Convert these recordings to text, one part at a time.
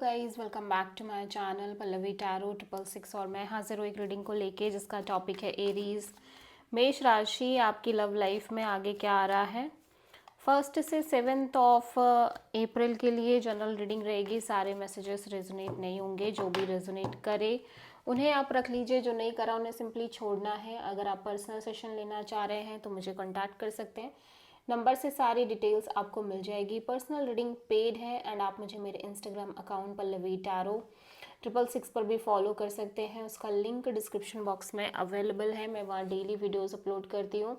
Guys, welcome back to my channel Pallavi tarot 666 और मैं हाजिर हूँ एक रीडिंग को लेके जिसका टॉपिक है एरीज। मेष राशि, आपकी लव लाइफ में आगे क्या आ रहा है। 1 से 7 ऑफ अप्रैल के लिए जनरल रीडिंग रहेगी। सारे मैसेजेस रेजोनेट नहीं होंगे, जो भी रेजोनेट करे उन्हें आप रख लीजिए, जो नहीं करा उन्हें सिंपली छोड़ना है। अगर आप पर्सनल सेशन लेना चाह रहे हैं तो मुझे कॉन्टैक्ट कर सकते हैं, नंबर से सारी डिटेल्स आपको मिल जाएगी। पर्सनल रीडिंग पेड है एंड आप मुझे मेरे इंस्टाग्राम अकाउंट पल्लवी टैरो 666 पर भी फॉलो कर सकते हैं। उसका लिंक डिस्क्रिप्शन बॉक्स में अवेलेबल है। मैं वहाँ डेली वीडियोस अपलोड करती हूँ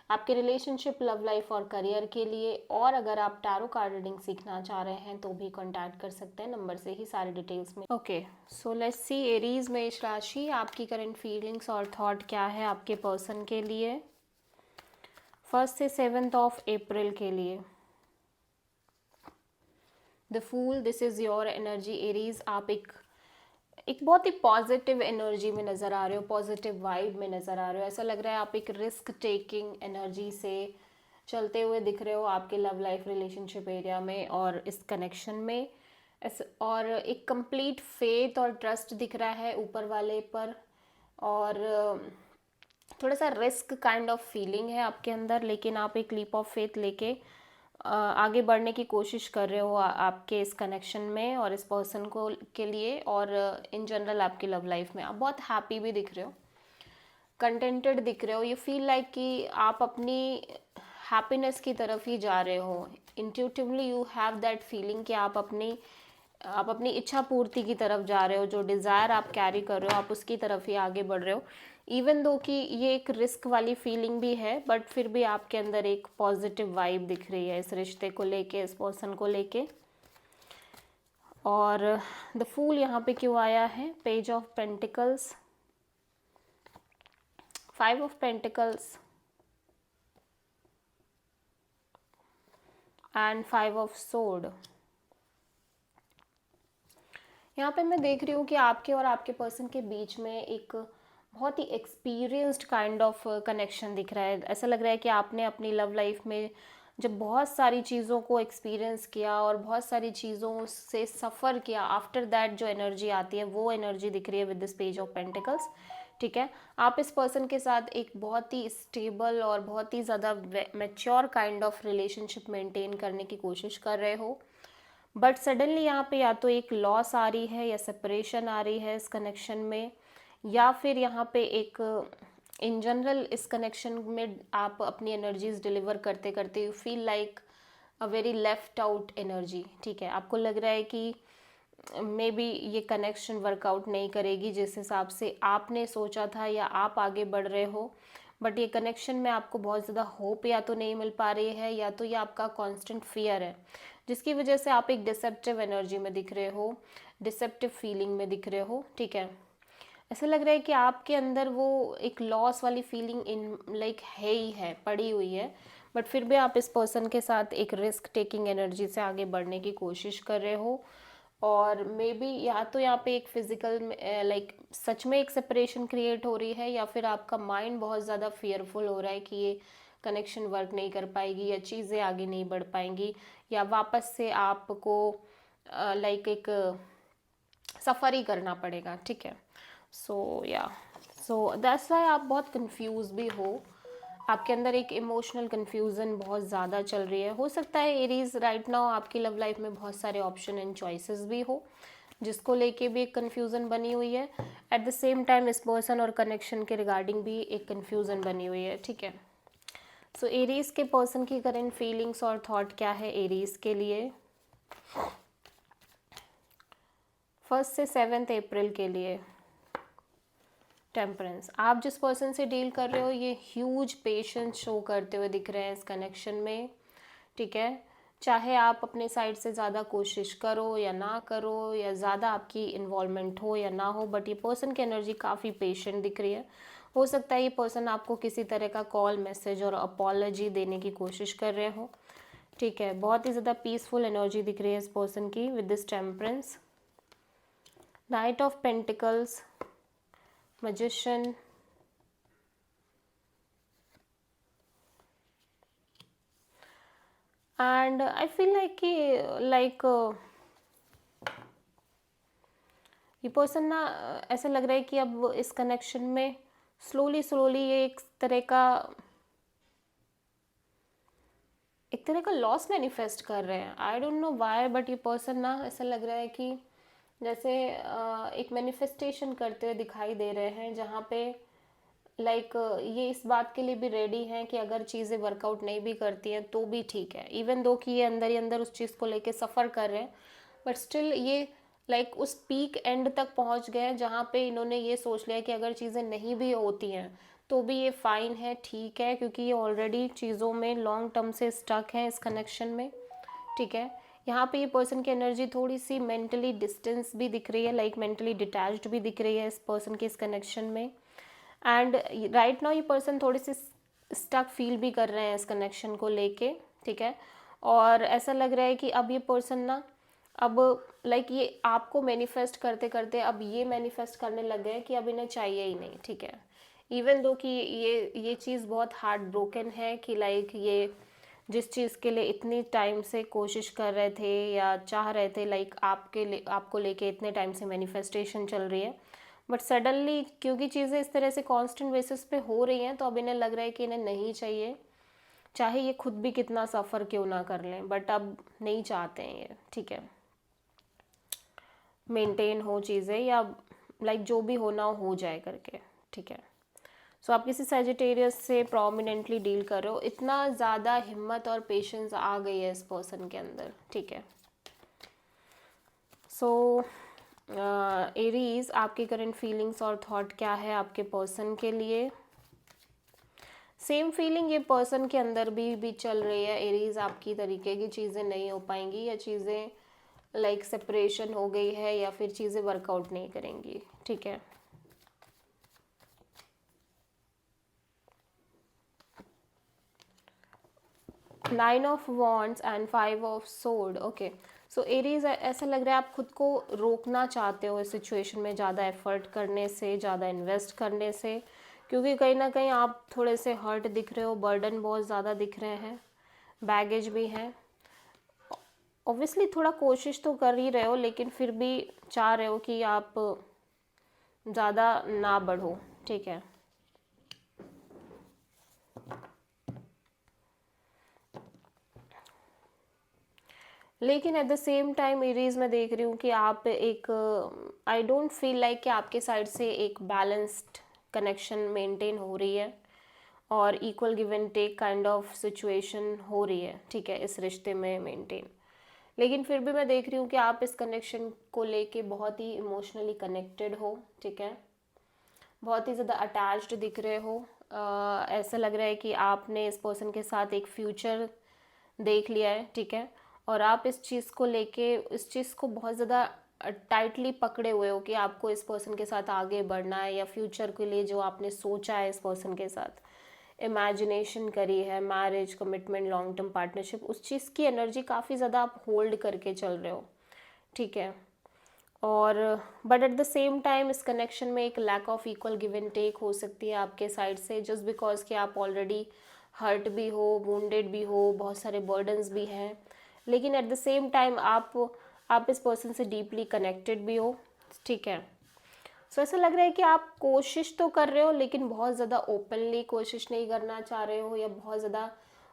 आपके रिलेशनशिप, लव लाइफ और करियर के लिए। और अगर आप टैरो कार्ड रीडिंग सीखना चाह रहे हैं तो भी कॉन्टैक्ट कर सकते हैं, नंबर से ही सारी डिटेल्स में। Okay, so let's see Aries मेष राशि, आपकी करंट फीलिंग्स और थॉट क्या है आपके पर्सन के लिए 1 से 7 ऑफ अप्रैल के लिए। The fool, this is your energy Aries. आप एक बहुत ही पॉजिटिव एनर्जी में नज़र आ रहे हो, पॉजिटिव वाइब में नज़र आ रहे हो। ऐसा लग रहा है आप एक रिस्क टेकिंग एनर्जी से चलते हुए दिख रहे हो आपके लव लाइफ रिलेशनशिप एरिया में और इस कनेक्शन में। और एक कंप्लीट फेथ और ट्रस्ट दिख रहा है ऊपर वाले पर, और थोड़ा सा रिस्क काइंड ऑफ फीलिंग है आपके अंदर, लेकिन आप एक लीप ऑफ फेथ लेके आगे बढ़ने की कोशिश कर रहे हो आपके इस कनेक्शन में और इस पर्सन को के लिए। और इन जनरल आपकी लव लाइफ में आप बहुत हैप्पी भी दिख रहे हो, कंटेंटेड दिख रहे हो। यू फील लाइक कि आप अपनी हैप्पीनेस की तरफ ही जा रहे हो। Intuitively you have that feeling कि आप अपनी इच्छा पूर्ति की तरफ जा रहे हो। जो डिज़ायर आप कैरी कर रहे हो आप उसकी तरफ ही आगे बढ़ रहे हो। इवन दो कि ये एक रिस्क वाली फीलिंग भी है, बट फिर भी आपके अंदर एक पॉजिटिव वाइब दिख रही है इस रिश्ते को लेके, इस पर्सन को लेके। और द फूल यहाँ पे क्यों आया है? Page of pentacles, 5 of pentacles and 5 of sword. यहाँ पे मैं देख रही हूँ कि आपके और आपके पर्सन के बीच में एक बहुत ही एक्सपीरियंस्ड काइंड ऑफ कनेक्शन दिख रहा है। ऐसा लग रहा है कि आपने अपनी लव लाइफ में जब बहुत सारी चीज़ों को एक्सपीरियंस किया और बहुत सारी चीज़ों से सफ़र किया, आफ्टर दैट जो एनर्जी आती है वो एनर्जी दिख रही है with this page of pentacles. ठीक है, आप इस पर्सन के साथ एक बहुत ही स्टेबल और बहुत ही ज़्यादा mature kind of relationship maintain करने की कोशिश कर रहे हो, बट सडनली यहाँ पे या तो एक लॉस आ रही है या सेपरेशन आ रही है इस कनेक्शन में, या फिर यहाँ पे एक इन जनरल इस कनेक्शन में आप अपनी एनर्जीज डिलीवर करते करते you feel like a very left out energy. ठीक है, आपको लग रहा है कि मे बी ये कनेक्शन वर्कआउट नहीं करेगी जिस हिसाब से आपने सोचा था या आप आगे बढ़ रहे हो। बट ये कनेक्शन में आपको बहुत ज़्यादा होप या तो नहीं मिल पा रही है, या तो ये आपका कांस्टेंट फियर है जिसकी वजह से आप एक डिसेप्टिव एनर्जी में दिख रहे हो, डिसेप्टिव फीलिंग में दिख रहे हो। ठीक है, ऐसा लग रहा है कि आपके अंदर वो एक लॉस वाली फीलिंग इन लाइक है ही है, पड़ी हुई है, बट फिर भी आप इस पर्सन के साथ एक रिस्क टेकिंग एनर्जी से आगे बढ़ने की कोशिश कर रहे हो। और मे बी या तो यहाँ पे एक फिजिकल लाइक सच में एक सेपरेशन क्रिएट हो रही है, या फिर आपका माइंड बहुत ज़्यादा फियरफुल हो रहा है कि ये कनेक्शन वर्क नहीं कर पाएगी या चीज़ें आगे नहीं बढ़ पाएंगी, या वापस से आपको लाइक एक सफ़र ही करना पड़ेगा। ठीक है, सो दैट्स वाई आप बहुत कंफ्यूज भी हो। आपके अंदर एक इमोशनल कन्फ्यूज़न बहुत ज़्यादा चल रही है। हो सकता है एरीज राइट नाउ आपकी लव लाइफ में बहुत सारे ऑप्शन एंड चॉइसेस भी हो, जिसको लेके भी एक कन्फ्यूज़न बनी हुई है। एट द सेम टाइम इस पर्सन और कनेक्शन के रिगार्डिंग भी एक कन्फ्यूज़न बनी हुई है। ठीक है, सो एरीज के पर्सन की करंट फीलिंग्स और थॉट क्या है एरीज के लिए 1 से 7 अप्रैल के लिए। टेम्परेंस, आप जिस पर्सन से डील कर रहे हो ये ह्यूज पेशेंस शो करते हुए दिख रहे हैं इस कनेक्शन में। ठीक है, चाहे आप अपने साइड से ज़्यादा कोशिश करो या ना करो, या ज़्यादा आपकी इन्वॉल्वमेंट हो या ना हो, बट ये पर्सन की एनर्जी काफ़ी पेशेंट दिख रही है। हो सकता है ये पर्सन आपको किसी तरह का कॉल, मैसेज और अपॉलॉजी देने की कोशिश कर रहे हो। ठीक है, बहुत ही ज़्यादा पीसफुल एनर्जी दिख रही है इस पर्सन की with this temperance. Night of pentacles, magician, and I feel like कि ये पर्सन ना ऐसा लग रहा है कि अब इस कनेक्शन में स्लोली स्लोली ये एक तरह का लॉस मैनिफेस्ट कर रहे हैं। I don't know why, but ये पर्सन ना ऐसा लग रहा है कि जैसे एक मैनिफेस्टेशन करते हुए दिखाई दे रहे हैं, जहाँ पे लाइक ये इस बात के लिए भी रेडी हैं कि अगर चीज़ें वर्कआउट नहीं भी करती हैं तो भी ठीक है, इवन दो कि ये अंदर ही अंदर उस चीज़ को लेके सफ़र कर रहे हैं, बट स्टिल ये लाइक उस पीक एंड तक पहुंच गए हैं जहाँ पे इन्होंने ये सोच लिया कि अगर चीज़ें नहीं भी होती हैं तो भी ये फाइन है, ठीक है, क्योंकि ये ऑलरेडी चीज़ों में लॉन्ग टर्म से स्टक है इस कनेक्शन में। ठीक है, यहाँ पे ये पर्सन की एनर्जी थोड़ी सी मेंटली डिस्टेंस भी दिख रही है, लाइक मेंटली डिटैच्ड भी दिख रही है इस पर्सन के इस कनेक्शन में। एंड राइट नाउ ये पर्सन थोड़े से स्टक फील भी कर रहे हैं इस कनेक्शन को लेके। ठीक है, और ऐसा लग रहा है कि अब ये पर्सन ना अब लाइक ये आपको मैनिफेस्ट करते करते अब ये मैनिफेस्ट करने लग गए कि अब इन्हें चाहिए ही नहीं। ठीक है, इवन दो कि ये चीज़ बहुत हार्ट ब्रोकन है कि लाइक ये जिस चीज़ के लिए इतनी टाइम से कोशिश कर रहे थे या चाह रहे थे, लाइक आपको लेके इतने टाइम से मैनिफेस्टेशन चल रही है, बट सडनली क्योंकि चीज़ें इस तरह से कांस्टेंट बेसिस पे हो रही हैं तो अब इन्हें लग रहा है कि इन्हें नहीं चाहिए, चाहे ये खुद भी कितना सफ़र क्यों ना कर लें, बट अब नहीं चाहते हैं ये। ठीक है, मेंटेन हो चीज़ें या लाइक जो भी होना हो जाए करके। ठीक है, सो आप किसी सैजिटेरियस से प्रोमिनेंटली डील कर रहे हो, इतना ज़्यादा हिम्मत और पेशेंस आ गई है इस पर्सन के अंदर। ठीक है, सो एरीज आपकी करंट फीलिंग्स और थॉट क्या है आपके पर्सन के लिए। सेम फीलिंग ये पर्सन के अंदर भी चल रही है एरीज, आपकी तरीके की चीज़ें नहीं हो पाएंगी या चीज़ें लाइक सेपरेशन हो गई है या फिर चीज़ें वर्कआउट नहीं करेंगी। ठीक है, nine of wands and 5 of sword. Okay, so Aries ऐसा लग रहा है आप खुद को रोकना चाहते हो इस सिचुएशन में ज़्यादा एफर्ट करने से, ज़्यादा इन्वेस्ट करने से, क्योंकि कहीं ना कहीं आप थोड़े से हर्ट दिख रहे हो, बर्डन बहुत ज़्यादा दिख रहे हैं, बैगेज भी है। ऑब्वियसली थोड़ा कोशिश तो कर ही रहे हो लेकिन फिर भी चाह रहे हो कि आप ज़्यादा ना बढ़ो। ठीक है, लेकिन eight the same time Aries में देख रही हूँ कि आप एक आई डोंट फील लाइक कि आपके साइड से एक बैलेंस्ड कनेक्शन मेंटेन हो रही है और equal give and take kind of situation हो रही है। ठीक है, इस रिश्ते में मेंटेन, लेकिन फिर भी मैं देख रही हूँ कि आप इस कनेक्शन को लेके बहुत ही इमोशनली कनेक्टेड हो। ठीक है, बहुत ही ज़्यादा अटैच्ड दिख रहे हो। ऐसा लग रहा है कि आपने इस पर्सन के साथ एक फ्यूचर देख लिया है। ठीक है, और आप इस चीज़ को लेके इस चीज़ को बहुत ज़्यादा टाइटली पकड़े हुए हो कि आपको इस पर्सन के साथ आगे बढ़ना है, या फ्यूचर के लिए जो आपने सोचा है इस पर्सन के साथ, इमेजिनेशन करी है, marriage, commitment, long term partnership, उस चीज़ की एनर्जी काफ़ी ज़्यादा आप होल्ड करके चल रहे हो। ठीक है, और but at the same time इस कनेक्शन में एक lack of equal give and take हो सकती है आपके साइड से, जस्ट बिकॉज कि आप ऑलरेडी हर्ट भी हो, वुंडेड भी हो, बहुत सारे बर्डन्स भी हैं, लेकिन एट द सेम टाइम आप इस पर्सन से डीपली कनेक्टेड भी हो। ठीक है, सो ऐसा लग रहा है कि आप कोशिश तो कर रहे हो लेकिन बहुत ज़्यादा ओपनली कोशिश नहीं करना चाह रहे हो या बहुत ज़्यादा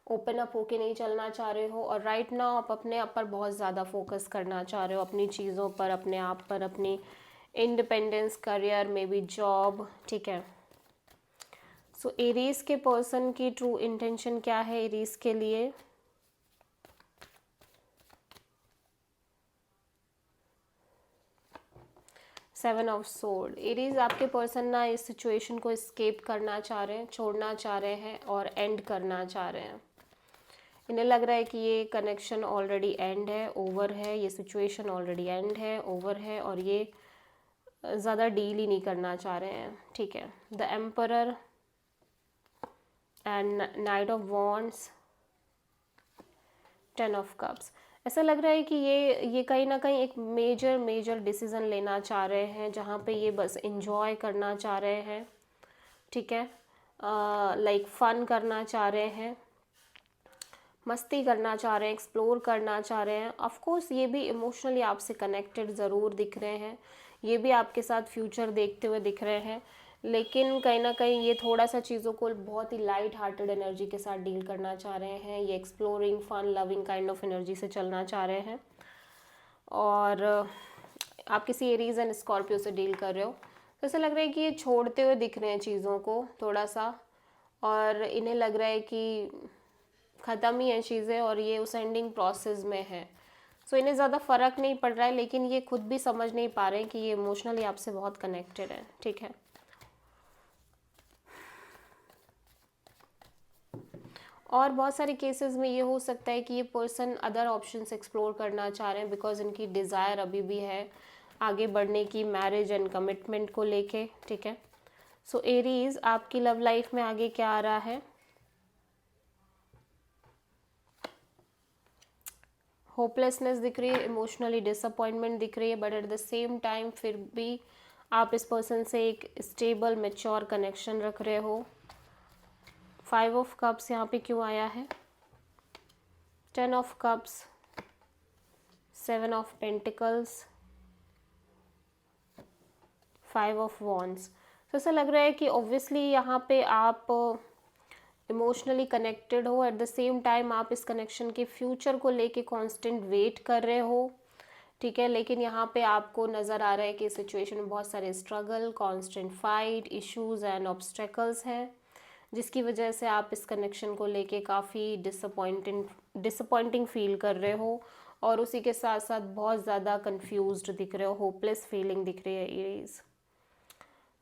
ओपन अप होके नहीं चलना चाह रहे हो, और राइट नाउ आप अपने आप पर बहुत ज़्यादा फोकस करना चाह रहे हो, अपनी चीज़ों पर, अपने आप पर, अपनी इंडिपेंडेंस, करियर में भी, जॉब। ठीक है, सो एरीज के पर्सन की ट्रू इंटेंशन क्या है एरीज के लिए। Seven of sword. एरीज आपके पर्सन ना इस सिचुएशन को एस्केप करना चाह रहे हैं, छोड़ना चाह रहे हैं और एंड करना चाह रहे हैं। इन्हें लग रहा है कि ये कनेक्शन ऑलरेडी एंड है, ओवर है, ये सिचुएशन ऑलरेडी एंड है, ओवर है, और ये ज़्यादा डील ही नहीं करना चाह रहे हैं। ठीक है, the emperor and night of wands, 10 of cups. ऐसा लग रहा है कि ये कहीं ना कहीं एक मेजर डिसीज़न लेना चाह रहे हैं जहाँ पे ये बस इंजॉय करना चाह रहे हैं। ठीक है, लाइक फन करना चाह रहे हैं, मस्ती करना चाह रहे हैं, एक्सप्लोर करना चाह रहे हैं। ऑफ कोर्स ये भी इमोशनली आपसे कनेक्टेड ज़रूर दिख रहे हैं, ये भी आपके साथ फ्यूचर देखते हुए दिख रहे हैं, लेकिन कहीं ना कहीं ये थोड़ा सा चीज़ों को बहुत ही लाइट हार्टेड एनर्जी के साथ डील करना चाह रहे हैं। ये exploring, fun, loving kind of energy से चलना चाह रहे हैं। और आप किसी एरीज एंड स्कॉर्पियो से डील कर रहे हो, तो ऐसा लग रहा है कि ये छोड़ते हुए दिख रहे हैं चीज़ों को थोड़ा सा, और इन्हें लग रहा है कि ख़त्म ही है चीज़ें और ये उस एंडिंग प्रोसेस में है। सो इन्हें ज़्यादा फ़र्क नहीं पड़ रहा है, लेकिन ये खुद भी समझ नहीं पा रहे हैं कि ये इमोशनली आपसे बहुत कनेक्टेड है। ठीक है, और बहुत सारे केसेस में ये हो सकता है कि ये पर्सन अदर ऑप्शंस एक्सप्लोर करना चाह रहे हैं, बिकॉज इनकी डिज़ायर अभी भी है आगे बढ़ने की, मैरिज एंड कमिटमेंट को लेके। ठीक है, सो एरीज आपकी लव लाइफ में आगे क्या आ रहा है? होपलेसनेस दिख रही है, इमोशनली डिसअपॉइंटमेंट दिख रही है, but at the same time फिर भी आप इस पर्सन से एक स्टेबल मैच्योर कनेक्शन रख रहे हो। 5 ऑफ कप्स यहाँ पे क्यों आया है? 10 of cups, 7 of pentacles, 5 of wands. तो ऐसा लग रहा है कि ऑब्वियसली यहाँ पे आप इमोशनली कनेक्टेड हो, एट द सेम टाइम आप इस कनेक्शन के फ्यूचर को लेके कांस्टेंट वेट कर रहे हो। ठीक है, लेकिन यहाँ पे आपको नज़र आ रहा है कि सिचुएशन में बहुत सारे struggle, constant fight, issues and obstacles हैं, जिसकी वजह से आप इस कनेक्शन को लेके काफ़ी डिसअपॉइंटिंग फील कर रहे हो, और उसी के साथ साथ बहुत ज़्यादा कंफ्यूज्ड दिख रहे हो, होपलेस फीलिंग दिख रही है एरीज।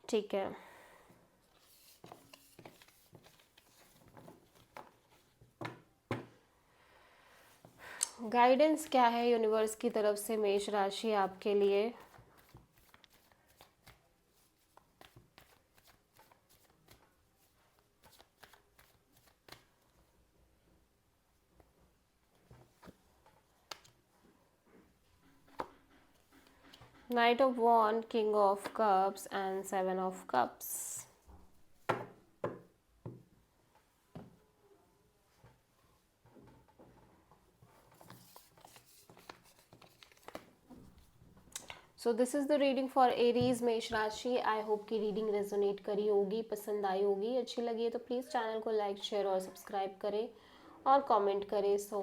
ठीक है, गाइडेंस क्या है यूनिवर्स की तरफ से मेष राशि आपके लिए? Knight of Wands, King of Cups and 7 of Cups. So this is the reading for Aries मेष राशि। आई होप कि रीडिंग रेजोनेट करी होगी, पसंद आई होगी। अच्छी लगी है तो प्लीज़ चैनल को लाइक, शेयर और सब्सक्राइब करें और कमेंट करें। सो